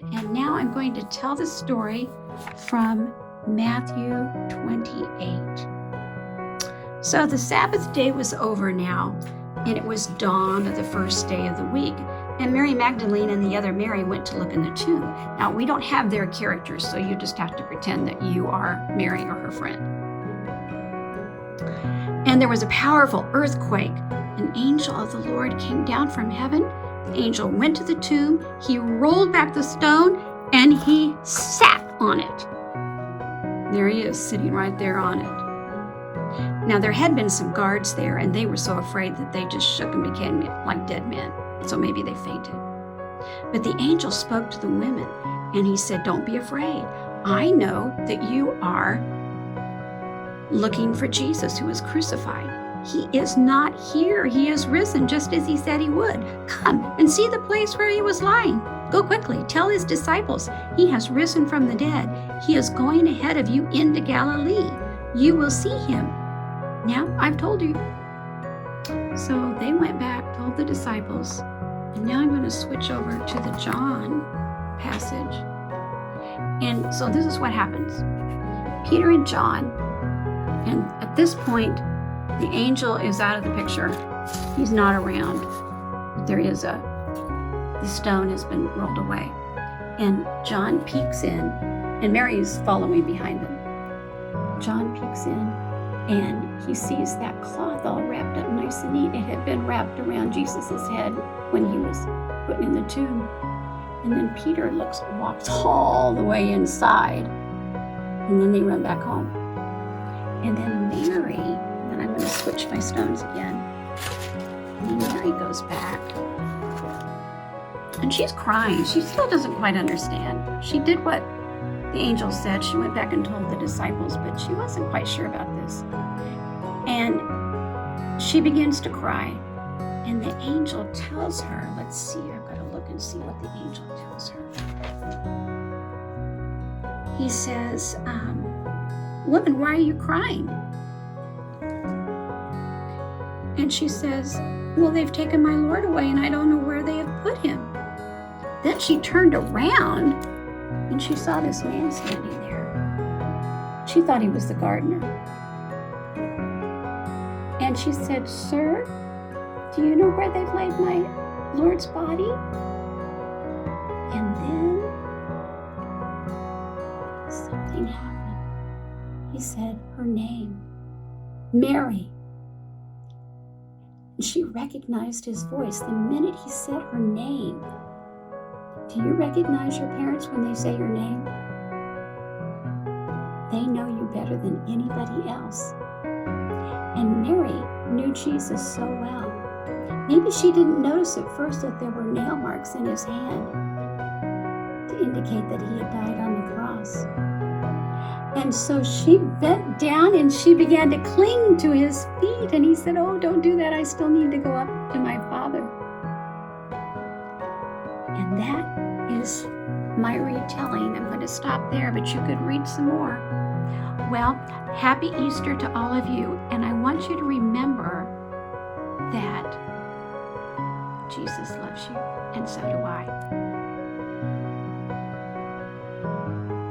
And now I'm going to tell the story from Matthew 28. So the Sabbath day was over now, and it was dawn of the first day of the week. And Mary Magdalene and the other Mary went to look in the tomb. Now, we don't have their characters, so you just have to pretend that you are Mary or her friend. And there was a powerful earthquake. An angel of the Lord came down from heaven. The angel went to the tomb. He rolled back the stone, and he sat on it. There he is, sitting right there on it. Now, there had been some guards there, and they were so afraid that they just shook and became like dead men. So maybe they fainted. But the angel spoke to the women, and he said, "Don't be afraid. I know that you are looking for Jesus who was crucified. He is not here. He is risen, just as he said he would. Come and see the place where he was lying. Go quickly. Tell his disciples, he has risen from the dead. He is going ahead of you into Galilee. You will see him. Now, I've told you." So they went back, told the disciples, and now I'm going to switch over to the John passage. And so this is what happens. Peter and John, and at this point, the angel is out of the picture. He's not around. The stone has been rolled away. And John peeks in, and Mary's following behind them. John peeks in, and he sees that cloth all wrapped up nice and neat. It had been wrapped around Jesus' head when he was put in the tomb. And then Peter walks all the way inside, and then they run back home. And then Mary, and I'm going to switch my stones again. And then Mary goes back, and she's crying. She still doesn't quite understand. She did what the angel said. She went back and told the disciples, but she wasn't quite sure about this. And she begins to cry. And the angel tells her, let's see, I've got to look and see what the angel tells her. He says, "Woman, why are you crying?" And she says, "Well, they've taken my Lord away, and I don't know where they have put him." Then she turned around, and she saw this man standing there. She thought he was the gardener. And she said, "Sir, do you know where they've laid my Lord's body?" And then something happened. He said her name, Mary. And she recognized his voice the minute he said her name. Do you recognize your parents when they say your name? They know you better than anybody else. And Mary knew Jesus so well. Maybe she didn't notice at first that there were nail marks in his hand to indicate that he had died on the cross. And so she bent down and she began to cling to his feet. And he said, "Oh, don't do that. I still need to go up to my Father." And that is my retelling. I'm going to stop there, but you could read some more. Well, happy Easter to all of you. And I want you to remember that Jesus loves you, and so do I.